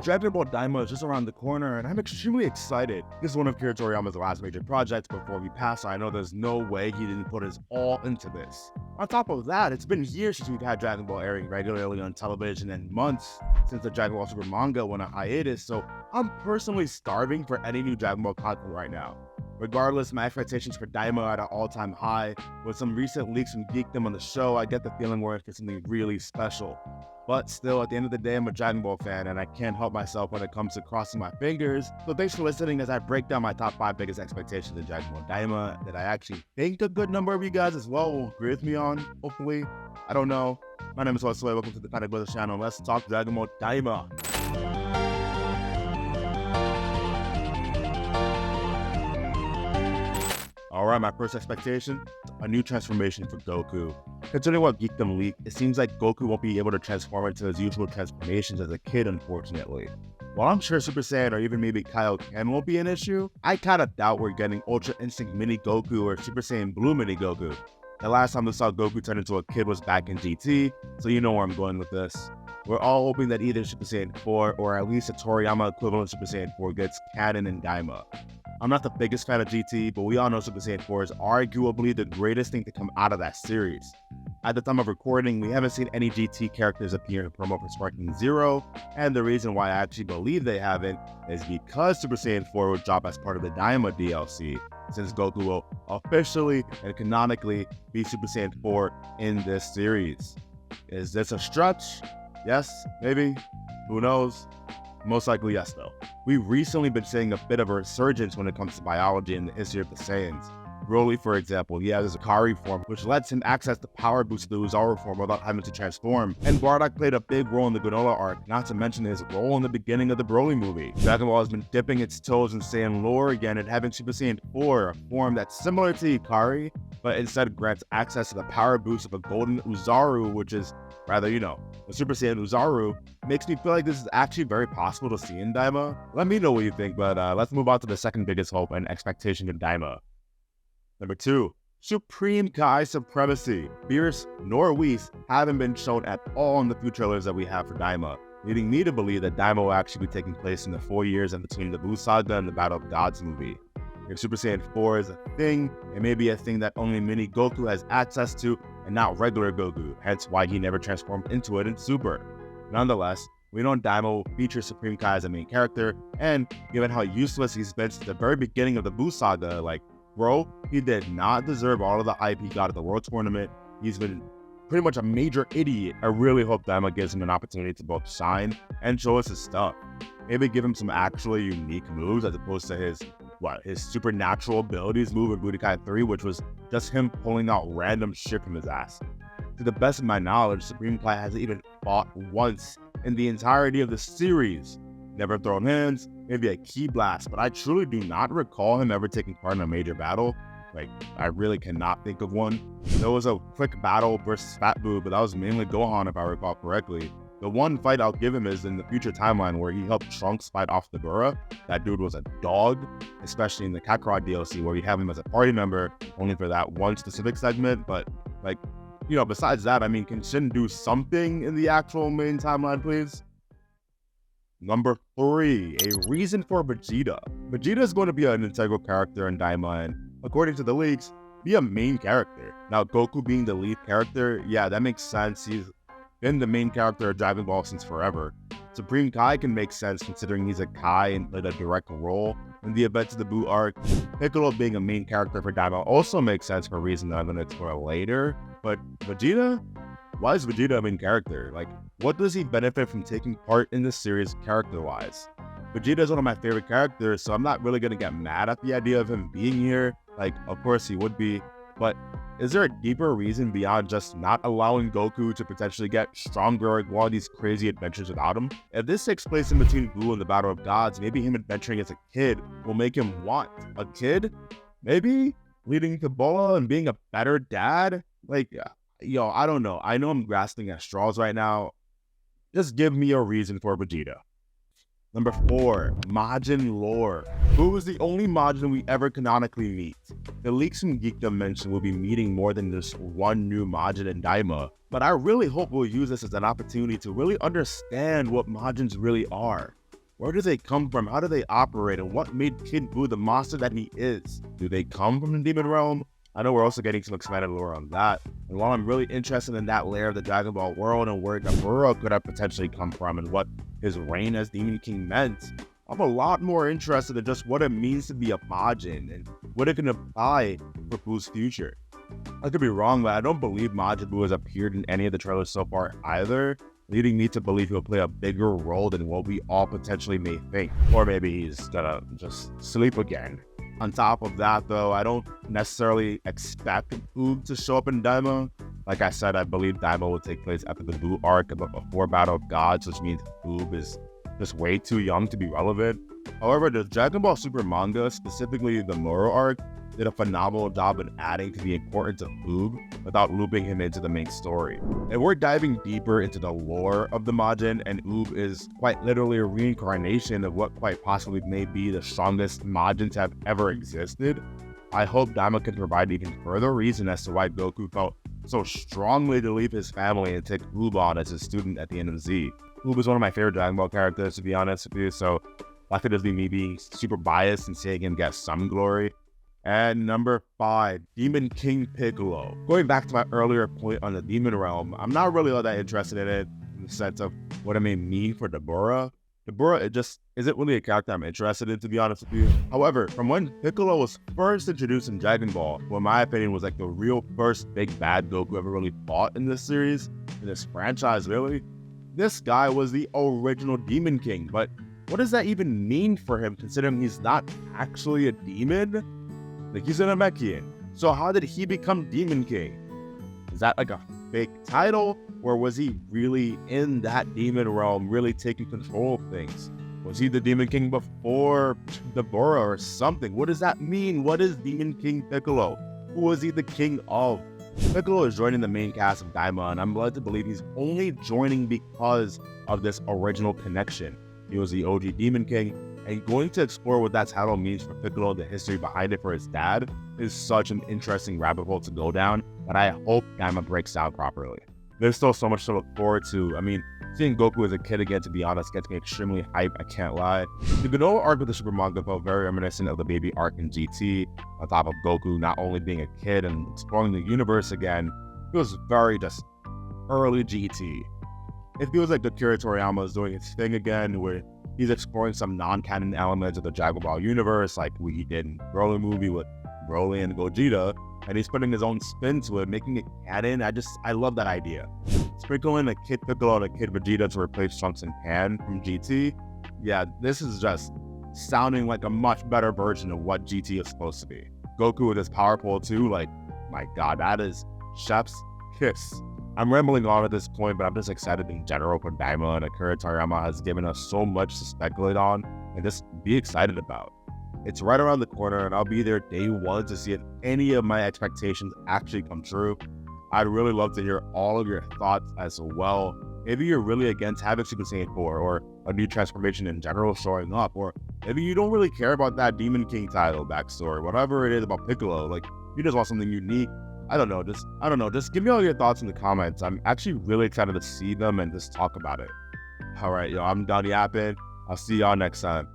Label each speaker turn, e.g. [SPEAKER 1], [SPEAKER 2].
[SPEAKER 1] Dragon Ball Daima is just around the corner, and I'm extremely excited. This is one of Kira Toriyama's last major projects before we pass, so I know there's no way he didn't put his all into this. On top of that, it's been years since we've had Dragon Ball airing regularly on television and months since the Dragon Ball Super manga went on hiatus, so I'm personally starving for any new Dragon Ball content right now. Regardless, my expectations for Daima are at an all-time high. With some recent leaks from Geekdom on the show, I get the feeling we're in for something really special. But still, at the end of the day, I'm a Dragon Ball fan, and I can't help myself when it comes to crossing my fingers. So thanks for listening as I break down my top 5 biggest expectations in Dragon Ball Daima that I actually think a good number of you guys as well will agree with me on, hopefully. I don't know. My name is Josue, welcome to the Panic Brothers channel. Let's talk Dragon Ball Daima. Alright, my first expectation, a new transformation for Goku. Considering what Geekdom leaked, it seems like Goku won't be able to transform into his usual transformations as a kid, unfortunately. While I'm sure Super Saiyan or even maybe Kaioken won't be an issue, I kinda doubt we're getting Ultra Instinct Mini Goku or Super Saiyan Blue Mini Goku. The last time we saw Goku turn into a kid was back in GT, so you know where I'm going with this. We're all hoping that either Super Saiyan 4 or at least a Toriyama equivalent Super Saiyan 4 gets canon in Daima. I'm not the biggest fan of GT, but we all know Super Saiyan 4 is arguably the greatest thing to come out of that series. At the time of recording, we haven't seen any GT characters appear in a promo for Sparking Zero, and the reason why I actually believe they haven't is because Super Saiyan 4 will drop as part of the Daima DLC, since Goku will officially and canonically be Super Saiyan 4 in this series. Is this a stretch? Yes, maybe, who knows? Most likely yes though. We've recently been seeing a bit of a resurgence when it comes to biology and the history of the Saiyans. Broly, for example, he has his Akari form, which lets him access the power boost of the Oozaru form without having to transform. And Bardock played a big role in the Granola arc, not to mention his role in the beginning of the Broly movie. Dragon Ball has been dipping its toes in Saiyan lore again and having Super Saiyan 4, a form that's similar to Ikari, but instead grants access to the power boost of a golden Oozaru, which is rather, the Super Saiyan Oozaru, makes me feel like this is actually very possible to see in Daima. Let me know what you think, but let's move on to the second biggest hope and expectation in Daima. Number 2, Supreme Kai Supremacy. Beerus nor Whis haven't been shown at all in the few trailers that we have for Daima, leading me to believe that Daima will actually be taking place in the 4 years in between the Buu Saga and the Battle of Gods movie. If Super Saiyan 4 is a thing, it may be a thing that only Mini Goku has access to and not regular Goku, hence why he never transformed into it in Super. Nonetheless, we know Daima will feature Supreme Kai as a main character, and given how useless he's been since the very beginning of the Buu Saga, bro, he did not deserve all of the hype he got at the World Tournament. He's been pretty much a major idiot. I really hope Daima gives him an opportunity to both shine and show us his stuff. Maybe give him some actually unique moves as opposed to his supernatural abilities move in Budokai 3, which was just him pulling out random shit from his ass. To the best of my knowledge, Supreme Kai hasn't even fought once in the entirety of the series. Never thrown hands, maybe a ki blast, but I truly do not recall him ever taking part in a major battle. I really cannot think of one. There was a quick battle versus Fat Boo, but that was mainly Gohan if I recall correctly. The one fight I'll give him is in the future timeline where he helped Trunks fight off the Gura. That dude was a dog, especially in the Kakarot DLC where you have him as a party member only for that one specific segment. But besides that, can Shin do something in the actual main timeline, please? Number 3, a reason for Vegeta. Vegeta is going to be an integral character in Daima and, according to the leaks, be a main character. Now, Goku being the lead character, yeah, that makes sense. He's been the main character of Dragon Ball since forever. Supreme Kai can make sense considering he's a Kai and played a direct role in the events of the Buu arc. Piccolo being a main character for Daima also makes sense for a reason that I'm going to explore later. But Vegeta? Why is Vegeta a main character? What does he benefit from taking part in this series character-wise? Vegeta is one of my favorite characters, so I'm not really going to get mad at the idea of him being here. Of course he would be, but is there a deeper reason beyond just not allowing Goku to potentially get stronger or go on these crazy adventures without him? If this takes place in between Buu and the Battle of Gods, maybe him adventuring as a kid will make him want a kid? Maybe? Leading to Bola and being a better dad? I don't know. I know I'm grasping at straws right now. Just give me a reason for Vegeta. Number 4, Majin lore. Buu is the only Majin we ever canonically meet. The leaks from Geekdom mention we'll be meeting more than just one new Majin in Daima, but I really hope we'll use this as an opportunity to really understand what Majins really are. Where do they come from? How do they operate? And what made Kid Buu the monster that he is? Do they come from the demon realm? I know we're also getting some expanded lore on that. And while I'm really interested in that layer of the Dragon Ball world and where Dabura could have potentially come from and what his reign as Demon King meant, I'm a lot more interested in just what it means to be a Majin and what it can apply for Buu's future. I could be wrong, but I don't believe Majin Buu has appeared in any of the trailers so far either, leading me to believe he'll play a bigger role than what we all potentially may think. Or maybe he's gonna just sleep again. On top of that, though, I don't necessarily expect Oob to show up in Daima. Like I said, I believe Daima will take place after the Buu arc, but before Battle of Gods, which means Oob is just way too young to be relevant. However, the Dragon Ball Super manga, specifically the Moro arc, did a phenomenal job in adding to the importance of Oob without looping him into the main story. And we're diving deeper into the lore of the Majin, and Oob is quite literally a reincarnation of what quite possibly may be the strongest Majins have ever existed. I hope Daima can provide even further reason as to why Goku felt so strongly to leave his family and take Oob on as his student at the end of Z. Oob is one of my favorite Dragon Ball characters, to be honest with you, so that could just be me being super biased and seeing him get some glory. And number 5, Demon King Piccolo. Going back to my earlier point on the Demon Realm, I'm not really all that interested in it in the sense of what it may mean for Dabura. Dabura, it just isn't really a character I'm interested in, to be honest with you. However, from when Piccolo was first introduced in Dragon Ball, who in my opinion was like the real first big bad Goku ever really fought in this series, in this franchise really, this guy was the original Demon King. But what does that even mean for him, considering he's not actually a demon? Like, he's an Namekian. So how did he become Demon King? Is that like a fake title? Or was he really in that demon realm, really taking control of things? Was he the Demon King before Dabura or something? What does that mean? What is Demon King Piccolo? Who was he the king of? Piccolo is joining the main cast of Daima, and I'm led to believe he's only joining because of this original connection. He was the OG Demon King, and going to explore what that title means for Piccolo, the history behind it for his dad, is such an interesting rabbit hole to go down that I hope Daima breaks down properly. There's still so much to look forward to. I mean, seeing Goku as a kid again, to be honest, gets me extremely hyped, I can't lie. The Genoa arc of the Super manga felt very reminiscent of the baby arc in GT, on top of Goku not only being a kid and exploring the universe again, it was very just early GT. It feels like Akira Toriyama is doing his thing again, where he's exploring some non-canon elements of the Dragon Ball universe, like what he did in Broly movie with Broly and Gogeta, and he's putting his own spin to it, making it canon. I love that idea. Sprinkling a Kid Piccolo and a Kid Vegeta to replace Trunks and Pan from GT, yeah, this is just sounding like a much better version of what GT is supposed to be. Goku with his power pole too, like, my god, that is chef's kiss. I'm rambling on at this point, but I'm just excited in general for Daima, and Akira Toriyama has given us so much to speculate on and just be excited about. It's right around the corner, and I'll be there day one to see if any of my expectations actually come true. I'd really love to hear all of your thoughts as well. Maybe you're really against having Super Saiyan 4 or a new transformation in general showing up, or maybe you don't really care about that Demon King title backstory, whatever it is about Piccolo. Like, you just want something unique. I don't know, just give me all your thoughts in the comments. I'm actually really excited to see them and just talk about it. All right, yo, I'm done yapping. I'll see y'all next time.